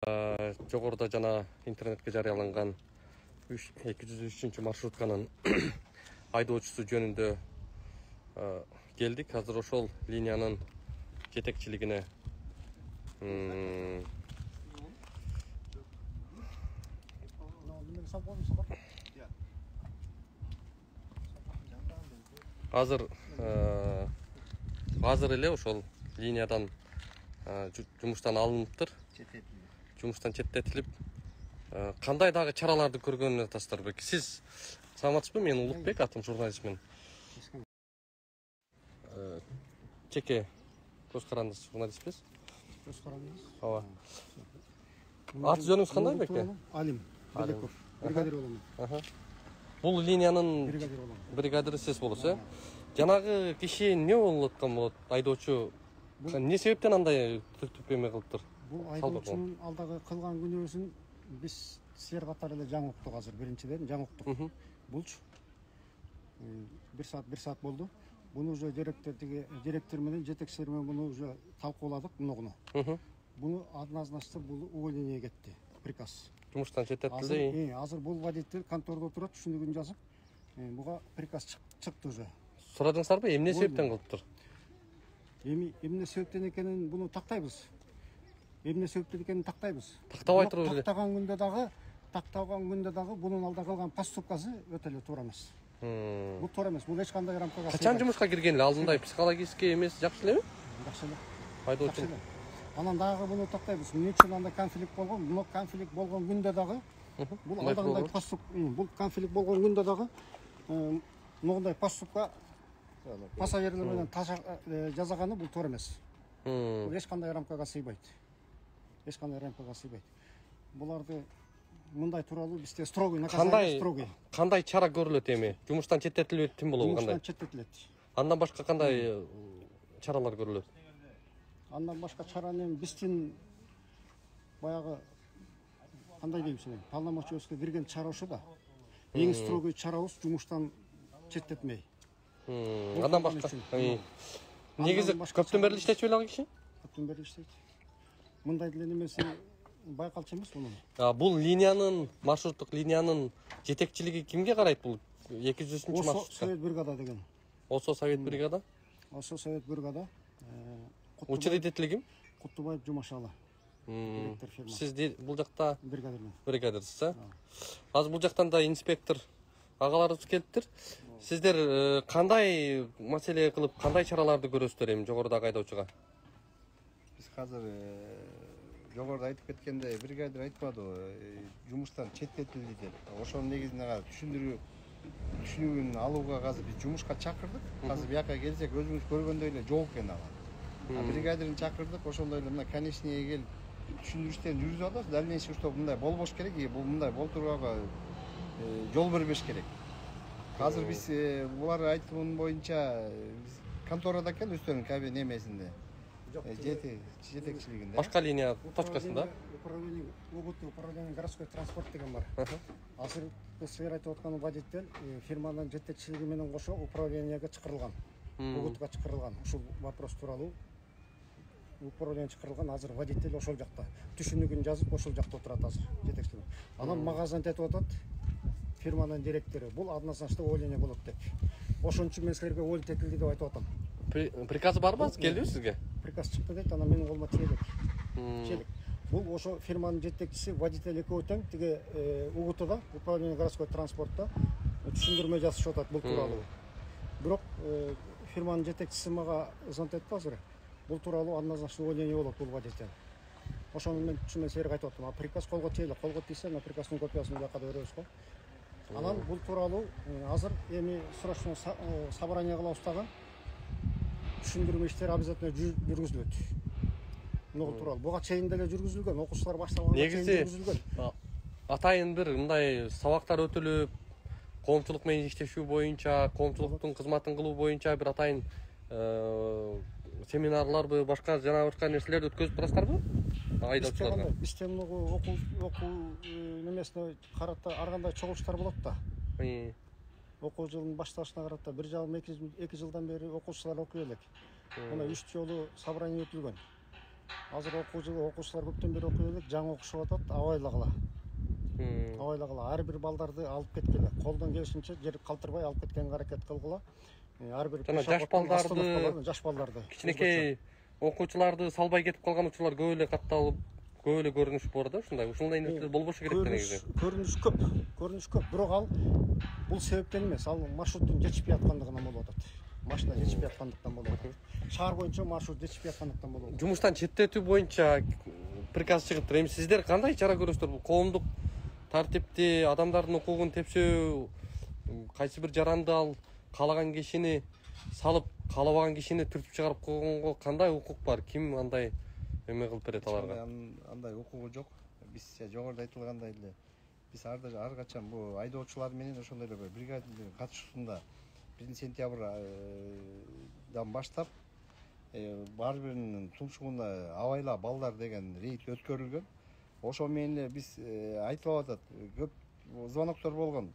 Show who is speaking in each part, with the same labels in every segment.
Speaker 1: Жогоруда жана интернетке жарыяланган 203 маршрутканын айдоочусу жөнүндө келдик. Азыр ошол линиянын жетекчилигине азыр эле ошол линиядан жумуштан алыныптыр. Жумуштан четтетилип, кандай дагы чараларды көргөнүн атасыздар белки? Сиз саламатсызбы? Мен Улукбек, атым журналистмин. Чеке көз карандысыз журналистпиз.
Speaker 2: Көз карандысыз?
Speaker 1: Ооба. Аты жөнүңүз кандай беке?
Speaker 2: Алим Белеков, бригадир болом.
Speaker 1: Бул линиянын бригадири сиз болосуз, Жанагы киши эмне болуп аткан болот? Айдоочу эмне себептен андай түптөпеме кылыптыр?
Speaker 2: Бул айдоочунун алдагы кылган күнөөсүн биз силер катары эле жаңы уктук. Азыр биринчиден жаңы уктук. Булчу бир саат болду. Буну уже директор менен жетекчилер менен буну уже талкууладык мунуну. Буну однозначно бул увольнение кетти, приказ.
Speaker 1: Жумуштан четтетилди.
Speaker 2: Азыр бул водитель контордо турат, түшүндүгүн жазып, буга приказ чыкты уже.
Speaker 1: Сурадыңыздарбы, эмне себептен кылыптыр?
Speaker 2: Эмне себептен экенин буну тактайбыз. Эмне себептен экенин тактайбыз.
Speaker 1: Тактабай туруп эле.
Speaker 2: Тактаган күндө дагы бунун алда калган поступкасы өтө эле туура эмес. Бул туура эмес. Бул эч кандай рамкага.
Speaker 1: Качан жумушка кирген эле? Алдындай психологический эмес жакшы элеби?
Speaker 2: Жакшы эле.
Speaker 1: Айдоочу.
Speaker 2: Анан дагы буну тактайбыз. Эмне үчүн анда конфликт болгон? Бул конфликт болгон күндө дагы бул алдагындай бул конфликт болгон күндө дагы мындай поступка пассажирлер менен жасаганы бул туура эмес. Бул эч кандай рамкага сыйбайт. Буларды мындай тууралуу бизде строгий наказание, строгий.
Speaker 1: Кандай чара көрүлөт эми? Жумуштан четтетилип ким болобу кандай?
Speaker 2: Жумуштан четтетилет.
Speaker 1: Андан башка кандай чаралар көрүлөт?
Speaker 2: Андан башка чараны биздин баягы кандай деймиз эми, полномочиябызга кирген чара ошо да. Эң строгий чарабыз жумуштан четтетмей.
Speaker 1: Андан башка негизи көптөн бери иштечү эле киши?
Speaker 2: Көптөн бери иштейт. Мындай деле немеси байкалчу эмес мунун.
Speaker 1: Бул линиянын, маршруттук линиянын жетекчилиги кимге карайт? Бул 203 маршрут.
Speaker 2: Совет бригада деген.
Speaker 1: Совет бригада?
Speaker 2: Совет бригада.
Speaker 1: Учредители ким?
Speaker 2: Кутубаев Жумашалы. Директор фирма.
Speaker 1: Сиз бул жакта бригадирсиз, а? Азыр бул жактан да инспектор агаларыбыз келиптир. Сиздер кандай маселе кылып, кандай чараларды көрөсүздөр эми жогорудагы айдоочуга?
Speaker 3: Биз азыр жогоруда айтып кеткендей, бригадир айтпадыбы, жумуштан четтетилди деп. Ошонун негизинде түшүнүгүн алууга азыр биз жумушка чакырдык. Азыр бияка келсек өзүңүз көргөндөй эле жок экен ага. Бригадирин чакырдык, ошондой эле мына конечныйга келип түшүндүрүштөрүн жүргүзүп атабыз. Дальнейший что мындай болбош керек, бул мындай болтурууга жол бербеш керек. Азыр биз булар айтымын боюнча конторада экен өздөрүнүн кабин эмесинде. Жетекчилигинде.
Speaker 1: Башка линия точкасында.
Speaker 2: Управление городской транспорт деген бар. Азыр силер айтып аткан водитель фирманын жетекчилиги менен кошо управлениеге чакырылган. Угутка чакырылган. Ушул вопрос тууралуу управление чакырылган. Азыр водитель ошол жакта. Түшүнүгүн жазып ошол жакта отурат азыр жетекчилик. Анан магазин айтып атат. Фирманын директору бул однозначно увольнение болот деп. Ошон үчүн мен силерге уволить этилди деп айтып атам.
Speaker 1: Приказы барбы? Келдиби сизге?
Speaker 2: Приказ чыкты дейт, анан менин колума тиелек. Бул ошо фирманын жетекчиси, водитель экөө тең тиги УГТда, управление городской транспортта түшүндүрмө жазышып атат бул тууралуу. Бирок фирманын жетекчиси мага звонок этти азыр. Бул тууралуу однозначно увольнение болот бул водитель. Ошону мен түшүнмөй силерге айтып атам. Приказ колго тиелек, колго тийсе, на приказдын копиясын бияка беребиз го. Анан бул тууралуу азыр эми срочно собрание кылабыз дагы. Түшүндүрмө иштери обязательно жүргүзүлөт. Муну тууралуу. Буга чейин деле жүргүзүлгөн, окуучулар башталганга чейин жүргүзүлгөн.
Speaker 1: Атайын бир мындай сабактар өтүлүп, коомчулук менен иштешүү боюнча, коомчулуктун кызматын кылуу боюнча бир атайын семинарларбы, башка жана башка нерселерди өткөзүп турасыздарбы? Айдоочуларга.
Speaker 2: Бизде муну окуу немесине карата ар кандай чогулуштар болот да. Окуу жылынын башталышына карата 1,5-2 жылдан бери окуучулар окуй элек. Мына 3 жолу собрание өтүлгөн. Азыр окуу жылы окуучулар көптөн бери окуй элек, жаңы окушуп атат, абайлагыла. Абайлагыла, ар бир балдарды алып кеткиле. Колдон келишинче жер калтырбай алып кеткенге аракет кылгыла. Ар бир жаш балдарды,
Speaker 1: кичинекей окуучуларды салбай кетип калган учурлар көп эле катталып, көп эле көрүнүш бар да, ушундай нерсе болбошу керек да негизи.
Speaker 2: Көрүнүш көп, бирок ал бул себептен эмес, ал маршруттун жетишпей аткандыгынан болуп атат. Машина жетишпей аткандыктан болуп атат. Шаар боюнча маршрут жетишпей аткандыктан болуп атат.
Speaker 1: Жумуштан четтетүү боюнча приказ чыгыптыр. Эми сиздер кандай чара көрөсүздөр? Бул коомдук тартипти, адамдардын укугун тепсөө, кайсы бир жаранды ал каалаган кишини салып, каалабаган кишини түртүп чыгарып койгонго кандай укук бар? Ким андай эме кылып берет аларга?
Speaker 3: Андай укугу жок. Биз жогоруда айтылгандай эле биз ар качан бул айдоочулар менен ошондой эле бригадалардын катышуусунда 1-сентябрдан баштап ар биринин тумшугунда абайла балдар деген рейд өткөрүлгөн. Ошо менен эле биз айтылып атат, көп звоноктор болгон.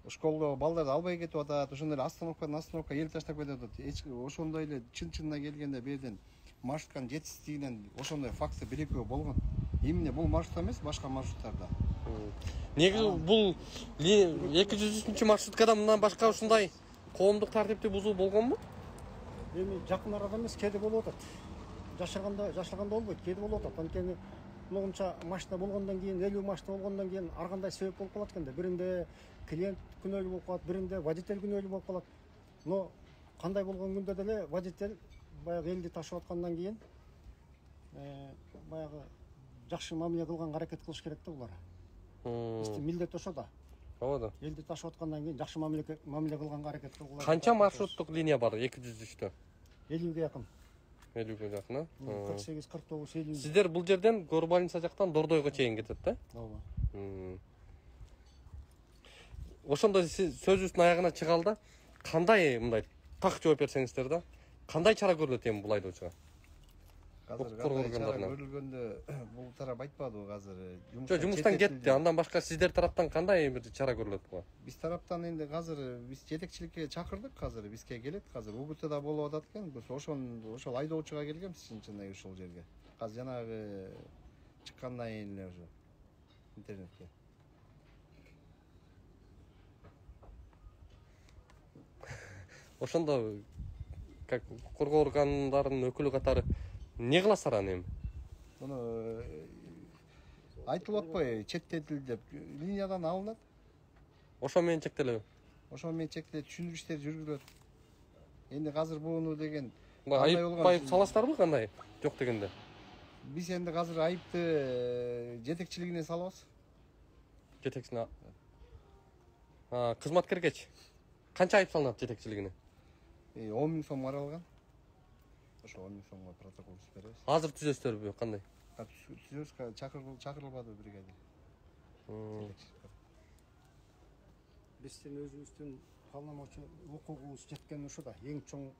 Speaker 3: Школго балдарды албай кетип атат, ошондой эле остановка эл таштап кетип атат. Ошондой эле чын-чынына келгенде берден маршрутканын жетишсиздигинен ошондой факты бир-экөө болгон. Эмне бул маршрутта эмес, башка маршруттарда.
Speaker 1: Негизи бул 203 маршруткада мындан башка ушундай коомдук тартипти бузуу болгонбу?
Speaker 2: Эми жакын арада эмес, кээде болуп атат. Жашаганда болбойт, кээде болуп атат. Анткени мынча машина болгондон кийин, 50 машина болгондон кийин ар кандай себеп болуп калат экенде. Биринде клиент күнөөлүү болуп калат, биринде водитель күнөөлүү болуп калат. Но кандай болгон күндө деле водитель баягы элди ташып аткандан кийин баягы жакшы мамиле кылганга аракет кылыш керек да булар. Биздин милдет ошо да.
Speaker 1: Ооба да.
Speaker 2: Элди ташып аткандан кийин жакшы мамиле кылганга аракет кылгыла.
Speaker 1: Канча маршруттук линия бар 203тө?
Speaker 2: 50ге жакын.
Speaker 1: 50ге жакын,
Speaker 2: 48, 49, 50.
Speaker 1: Сиздер бул жерден Горбаница жактан Дордойго чейин кетет да?
Speaker 2: Ооба.
Speaker 1: Ошондо сиз сөзүбүздүн аягына чыгалда кандай мындай так жооп берсеңиздер да, кандай чара көрүлөт эми бул айдоочуга?
Speaker 3: Азыр кандай чара көрүлгөндө бул тарап айтпадыбы азыр.
Speaker 1: Жумуштан кетти, андан башка сиздер тараптан кандай бир чара көрүлөт буга?
Speaker 3: Биз тараптан энди азыр биз жетекчиликке чакырдык, азыр бизге келет, азыр УГТда болуп атат экен. Биз ошол айдоочуга келгенбиз чын-чынын ушул жерге. Азыр жанагы чыккандан кийин эле уже интернетке.
Speaker 1: Ошондо как коргоо органдарынын өкүлү катары не кыласыздар аны эми?
Speaker 3: Муну айтылып атпайбы, четтетилди деп линиядан алынат.
Speaker 1: Ошо менен чектелеби?
Speaker 3: Ошо менен чектелет, түшүндүрүү иштери жүргүзүлөт. Энди азыр буну деген
Speaker 1: айып саласыздарбы кандай? Жок дегенде.
Speaker 3: Биз энди азыр айыпты жетекчилигине салабыз.
Speaker 1: Жетекчине. Кызматкергечи. Канча айып салынат жетекчилигине?
Speaker 3: 10 000 сом каралган. Ошо 10 000 сомго протокол түзүп беребиз.
Speaker 1: Азыр түзөсүздөрбү, кандай?
Speaker 3: Түзөбүз, чакырылбады бригада.
Speaker 2: Биздин өзүбүздүн полномочия укугубуз жеткен ушо да. Эң чоң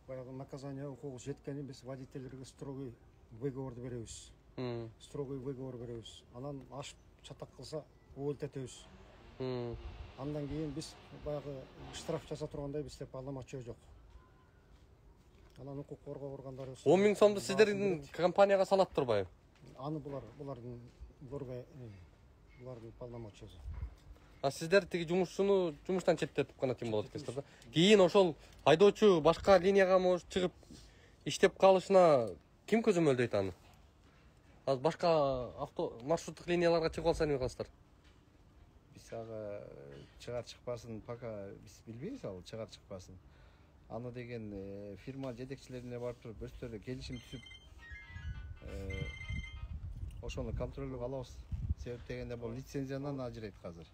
Speaker 2: баягы наказание укугубуз жеткени биз водительдерге строгий выговорду беребиз. Строгий выговор беребиз. Анан ашып чатак кылса увольтетебиз. Андан кийин биз баягы штраф жаза тургандай бизде полномочия жок. Анан укук коргоо органдары
Speaker 1: 10 000 сомду сиздердин компанияга салат турбайбы?
Speaker 2: Аны булардын полномочиясы.
Speaker 1: Сиздер тиги жумушчуну жумуштан четтетип гана тим болот экенсиздер да. Кийин ошол айдоочу башка линияга может чыгып иштеп калышына ким көзөмөлдөйт аны? Азыр башка маршруттук линияларга чыгып алса эмне кыласыздар?
Speaker 3: Биз ага чыгар чыкпасын пока биз билбейбиз, ал чыгар чыкпасын. Аны деген фирма жетекчилерине барып туруп өздөрү келишим түзүп ошону контролдоого алабыз. Себеп дегенде бул лицензиядан ажырайт азыр.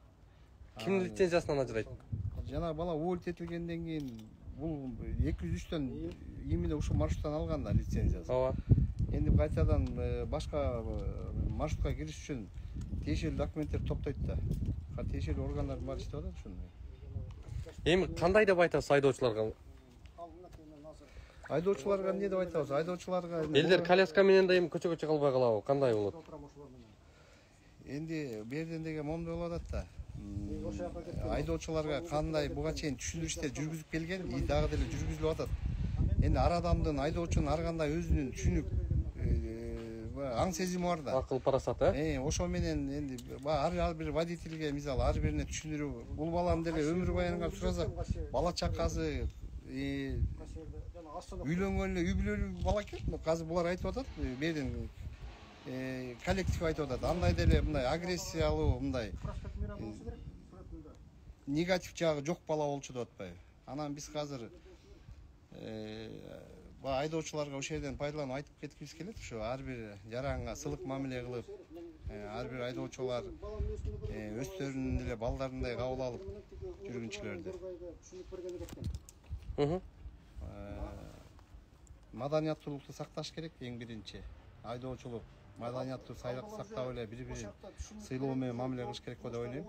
Speaker 1: Ким лицензиясынан ажырайт?
Speaker 3: Жана бала увольтетилгенден кийин бул 203төн именно ушул маршруттан алган да лицензиясын.
Speaker 1: Ооба.
Speaker 3: Энди кайтадан башка маршрутка кириш үчүн тиешелүү документтер топтойт да. Тиешелүү органдар бар иштеп атат ушуну.
Speaker 1: Эми кандай деп айтасыз айдоочуларга?
Speaker 3: Айдоочуларга эмне деп айтабыз? Айдоочуларга
Speaker 1: элдер коляска менен да эми көчөгө чыга албай калабы? Кандай болот?
Speaker 3: Энди берден деген момдой болуп атат да. Айдоочуларга кандай буга чейин түшүндүрүү иштери жүргүзүп келген, дагы деле жүргүзүлүп атат. Энди ар адамдын айдоочунун ар кандай өзүнүн түшүнүк аң сезими бар да.
Speaker 1: Акыл парасат,
Speaker 3: Ошо менен энди ар бир водительге мисалы ар бирине түшүндүрүү. Бул баланы деле өмүр баянга сурасак, бала чакасы үйлөнгөн эле үй бүлөлүү бала экен. Азыр булар айтып атат, берден коллектив айтып атат. Андай деле мындай агрессиялуу, мындай негатив жагы жок бала болчу деп атпайбы. Анан биз азыр айдоочуларга ошол жерден пайдаланып айтып кеткибиз келет. Ошо ар бир жаранга сылык мамиле кылып, ар бир айдоочулар өздөрүнүн эле балдарындай кабыл алып жүргүнчүлөрдү. Маданияттуулукту сакташ керек эң биринчи. Айдоочулук маданияттуу сактап эле бири-бирин сыйлоо менен мамиле кылыш керек го деп ойлойм.